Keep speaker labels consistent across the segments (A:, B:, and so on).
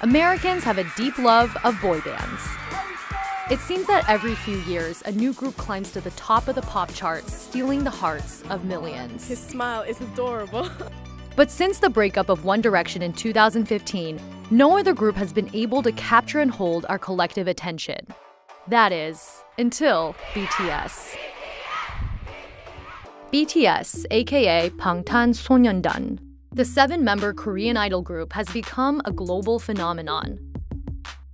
A: Americans have a deep love of boy bands. It seems that every few years, a new group climbs to the top of the pop charts, stealing the hearts of millions.
B: His smile is adorable.
A: But since the breakup of One Direction in 2015, no other group has been able to capture and hold our collective attention. That is, until BTS. BTS, aka 방탄소년단, the 7-member Korean idol group, has become a global phenomenon.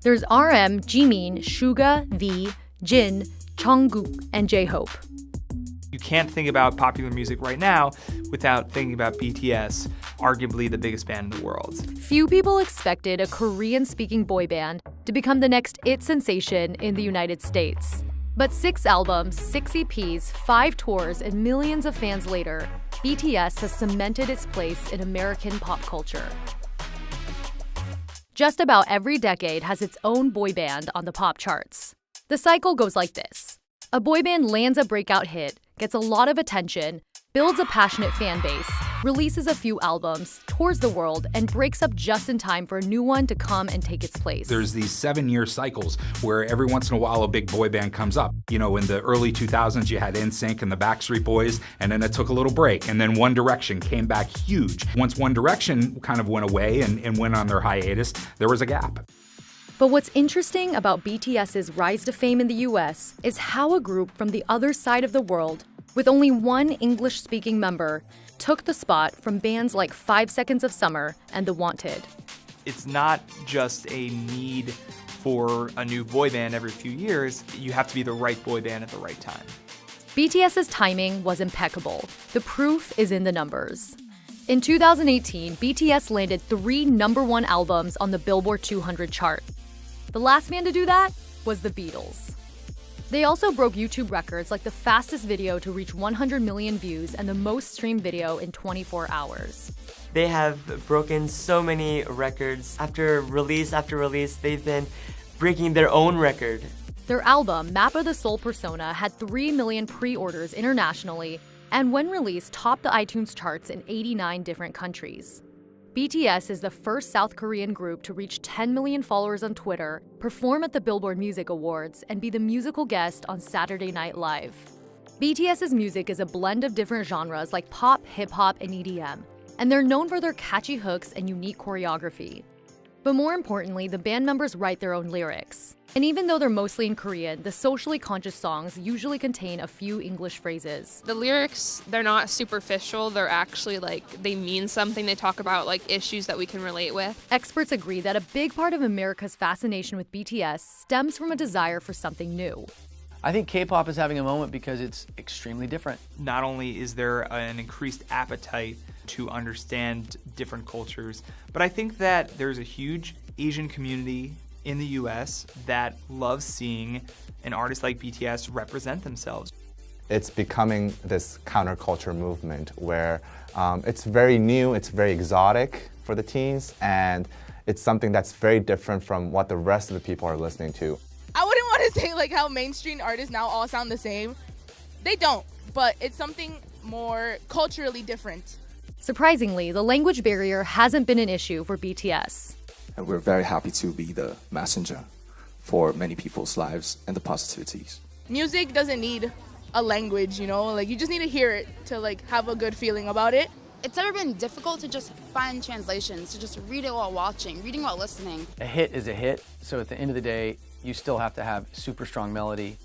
A: There's RM, Jimin, Suga, V, Jin, Jungkook, and J-Hope.
C: You can't think about popular music right now without thinking about BTS, arguably the biggest band in the world.
A: Few people expected a Korean-speaking boy band to become the next IT sensation in the United States. But 6 albums, 6 EPs, 5 tours, and millions of fans later, BTS has cemented its place in American pop culture. Just about every decade has its own boy band on the pop charts. The cycle goes like this. A boy band lands a breakout hit, gets a lot of attention, builds a passionate fan base, releases a few albums, tours the world, and breaks up just in time for a new one to come and take its place.
D: There's these 7-year cycles where every once in a while a big boy band comes up. You know, in the early 2000s, you had NSYNC and the Backstreet Boys, and then it took a little break. And then One Direction came back huge. Once One Direction kind of went away and went on their hiatus, there was a gap.
A: But what's interesting about BTS's rise to fame in the US is how a group from the other side of the world, with only one English-speaking member, took the spot from bands like 5 Seconds of Summer and The Wanted.
C: It's not just a need for a new boy band every few years. You have to be the right boy band at the right time.
A: BTS's timing was impeccable. The proof is in the numbers. In 2018, BTS landed 3 #1 albums on the Billboard 200 chart. The last band to do that was the Beatles. They also broke YouTube records like the fastest video to reach 100 million views and the most streamed video in 24 hours.
E: They have broken so many records. After release, they've been breaking their own record.
A: Their album, Map of the Soul Persona, had 3 million pre-orders internationally, and when released, topped the iTunes charts in 89 different countries. BTS is the first South Korean group to reach 10 million followers on Twitter, perform at the Billboard Music Awards, and be the musical guest on Saturday Night Live. BTS's music is a blend of different genres like pop, hip-hop, and EDM, and they're known for their catchy hooks and unique choreography. But more importantly, the band members write their own lyrics. And even though they're mostly in Korean, the socially conscious songs usually contain a few English phrases.
F: The lyrics, they're not superficial, they're actually they mean something. They talk about issues that we can relate with.
A: Experts agree that a big part of America's fascination with BTS stems from a desire for something new.
G: I think K-pop is having a moment because it's extremely different.
C: Not only is there an increased appetite to understand different cultures, but I think that there's a huge Asian community in the US that loves seeing an artist like BTS represent themselves.
H: It's becoming this counterculture movement where it's very new, it's very exotic for the teens, and it's something that's very different from what the rest of the people are listening to.
B: I wouldn't want to say how mainstream artists now all sound the same. They don't, but it's something more culturally different.
A: Surprisingly, the language barrier hasn't been an issue for BTS.
I: And we're very happy to be the messenger for many people's lives and the positivities.
B: Music doesn't need a language, you just need to hear it to have a good feeling about it.
J: It's never been difficult to just find translations, to just read it while watching, reading while listening.
G: A hit is a hit, so at the end of the day, you still have to have super strong melody,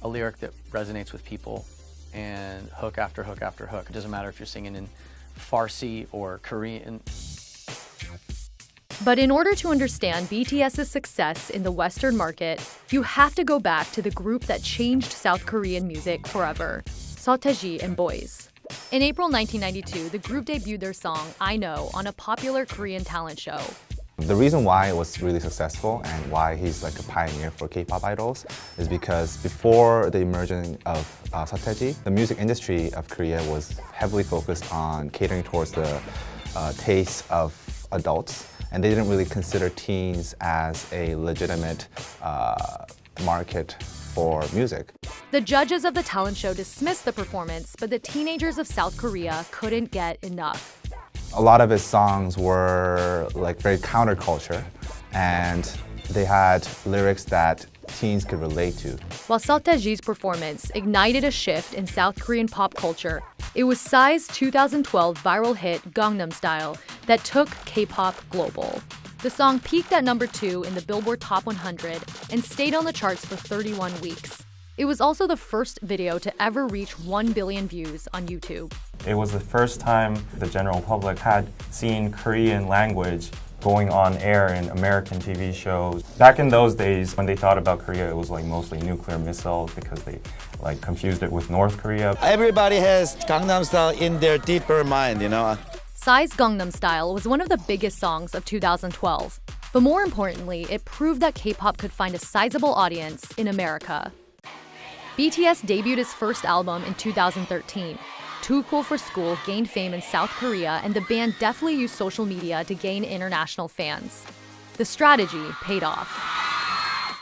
G: a lyric that resonates with people, and hook after hook after hook. It doesn't matter if you're singing in Farsi or Korean.
A: But in order to understand BTS's success in the Western market, you have to go back to the group that changed South Korean music forever, Seo and Boys. In April 1992, the group debuted their song, I Know, on a popular Korean talent show.
H: The reason why it was really successful and why he's a pioneer for K-pop idols is because before the emergence of Seo, the music industry of Korea was heavily focused on catering towards the tastes of adults, and they didn't really consider teens as a legitimate market for music.
A: The judges of the talent show dismissed the performance, but the teenagers of South Korea couldn't get enough.
H: A lot of his songs were very counterculture, and they had lyrics that teens could relate to.
A: While Seotaeji's performance ignited a shift in South Korean pop culture, it was Psy's 2012 viral hit Gangnam Style that took K-pop global. The song peaked at number 2 in the Billboard Top 100 and stayed on the charts for 31 weeks. It was also the first video to ever reach 1 billion views on YouTube.
K: It was the first time the general public had seen Korean language going on air in American TV shows. Back in those days, when they thought about Korea, it was like mostly nuclear missiles because they like confused it with North Korea.
L: Everybody has Gangnam Style in their deeper mind, you know.
A: Psy's Gangnam Style was one of the biggest songs of 2012. But more importantly, it proved that K-pop could find a sizable audience in America. BTS debuted its first album in 2013. Too Cool for School gained fame in South Korea, and the band definitely used social media to gain international fans. The strategy paid off.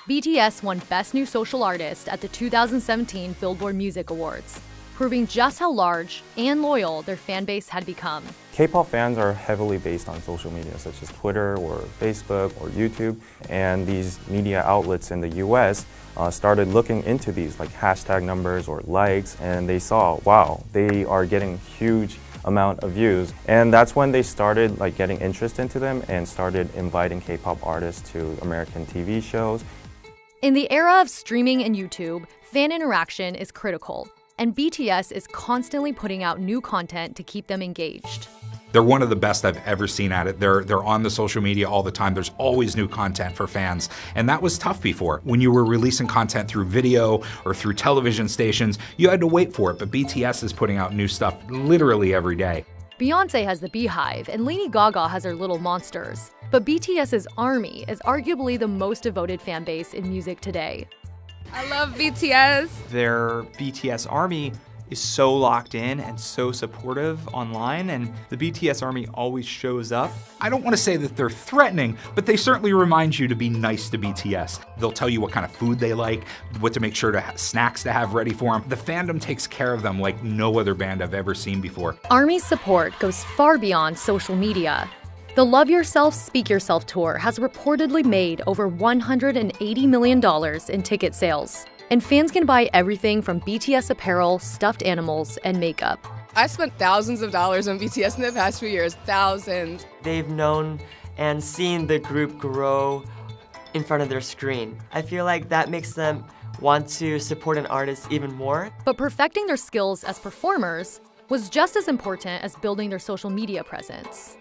A: BTS won Best New Social Artist at the 2017 Billboard Music Awards, proving just how large and loyal their fan base had become.
K: K-pop fans are heavily based on social media such as Twitter or Facebook or YouTube, and these media outlets in the US started looking into these like hashtag numbers or likes, and they saw, wow, they are getting huge amount of views, and that's when they started like getting interest into them and started inviting K-pop artists to American TV shows.
A: In the era of streaming and YouTube, fan interaction is critical, and BTS is constantly putting out new content to keep them engaged.
D: They're one of the best I've ever seen at it. They're on the social media all the time. There's always new content for fans. And that was tough before. When you were releasing content through video or through television stations, you had to wait for it. But BTS is putting out new stuff literally every day.
A: Beyonce has the Beehive, and Lady Gaga has her Little Monsters. But BTS's ARMY is arguably the most devoted fan base in music today.
F: I love BTS.
C: Their BTS ARMY is so locked in and so supportive online, and the BTS ARMY always shows up.
D: I don't want to say that they're threatening, but they certainly remind you to be nice to BTS. They'll tell you what kind of food they like, what to make sure to snacks to have ready for them. The fandom takes care of them like no other band I've ever seen before.
A: ARMY's support goes far beyond social media. The Love Yourself, Speak Yourself tour has reportedly made over $180 million in ticket sales. And fans can buy everything from BTS apparel, stuffed animals, and makeup.
M: I spent thousands of dollars on BTS in the past few years, thousands.
E: They've known and seen the group grow in front of their screen. I feel like that makes them want to support an artist even more.
A: But perfecting their skills as performers was just as important as building their social media presence.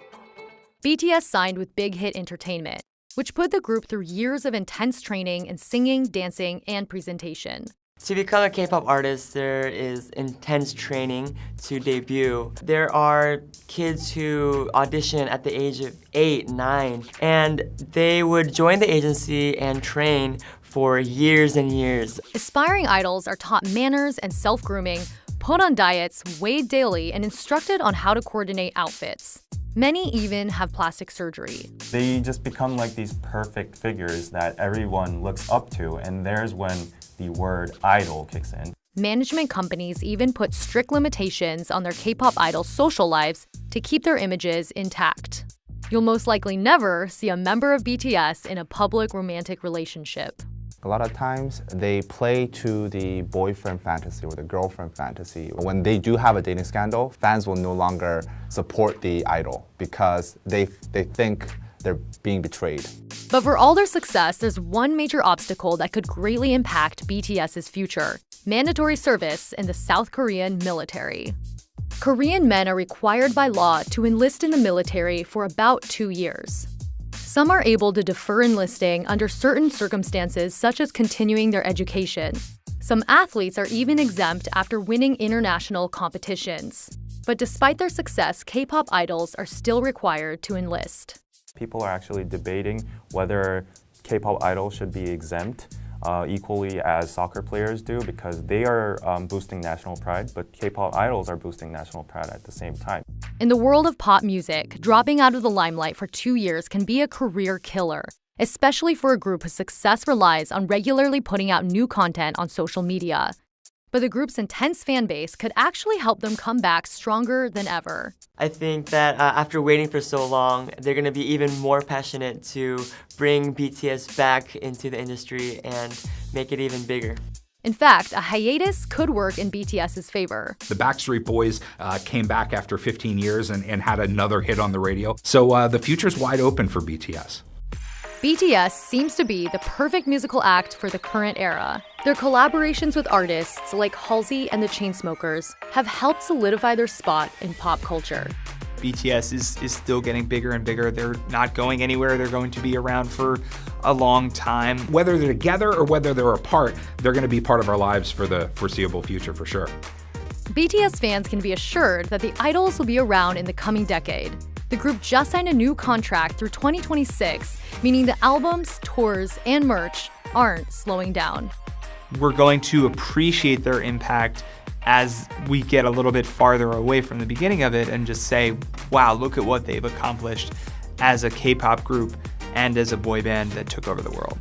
A: BTS signed with Big Hit Entertainment, which put the group through years of intense training in singing, dancing, and presentation.
E: To become a K-pop artist, there is intense training to debut. There are kids who audition at the age of 8, 9, and they would join the agency and train for years and years.
A: Aspiring idols are taught manners and self-grooming, put on diets, weighed daily, and instructed on how to coordinate outfits. Many even have plastic surgery.
K: They just become like these perfect figures that everyone looks up to, and there's when the word idol kicks in.
A: Management companies even put strict limitations on their K-pop idols' social lives to keep their images intact. You'll most likely never see a member of BTS in a public romantic relationship.
H: A lot of times they play to the boyfriend fantasy or the girlfriend fantasy. When they do have a dating scandal, fans will no longer support the idol because they think they're being betrayed.
A: But for all their success, there's one major obstacle that could greatly impact BTS's future: mandatory service in the South Korean military. Korean men are required by law to enlist in the military for about 2 years. Some are able to defer enlisting under certain circumstances, such as continuing their education. Some athletes are even exempt after winning international competitions. But despite their success, K-pop idols are still required to enlist.
K: People are actually debating whether K-pop idols should be exempt equally as soccer players do, because they are boosting national pride, but K-pop idols are boosting national pride at the same time.
A: In the world of pop music, dropping out of the limelight for 2 years can be a career killer, especially for a group whose success relies on regularly putting out new content on social media. But the group's intense fan base could actually help them come back stronger than ever.
E: I think that after waiting for so long, they're going to be even more passionate to bring BTS back into the industry and make it even bigger.
A: In fact, a hiatus could work in BTS's favor.
D: The Backstreet Boys came back after 15 years and had another hit on the radio. So the future's wide open for BTS.
A: BTS seems to be the perfect musical act for the current era. Their collaborations with artists like Halsey and the Chainsmokers have helped solidify their spot in pop culture.
C: BTS is still getting bigger and bigger. They're not going anywhere. They're going to be around for a long time.
D: Whether they're together or whether they're apart, they're going to be part of our lives for the foreseeable future, for sure.
A: BTS fans can be assured that the idols will be around in the coming decade. The group just signed a new contract through 2026, meaning the albums, tours, and merch aren't slowing down.
C: We're going to appreciate their impact as we get a little bit farther away from the beginning of it and just say, wow, look at what they've accomplished as a K-pop group and as a boy band that took over the world.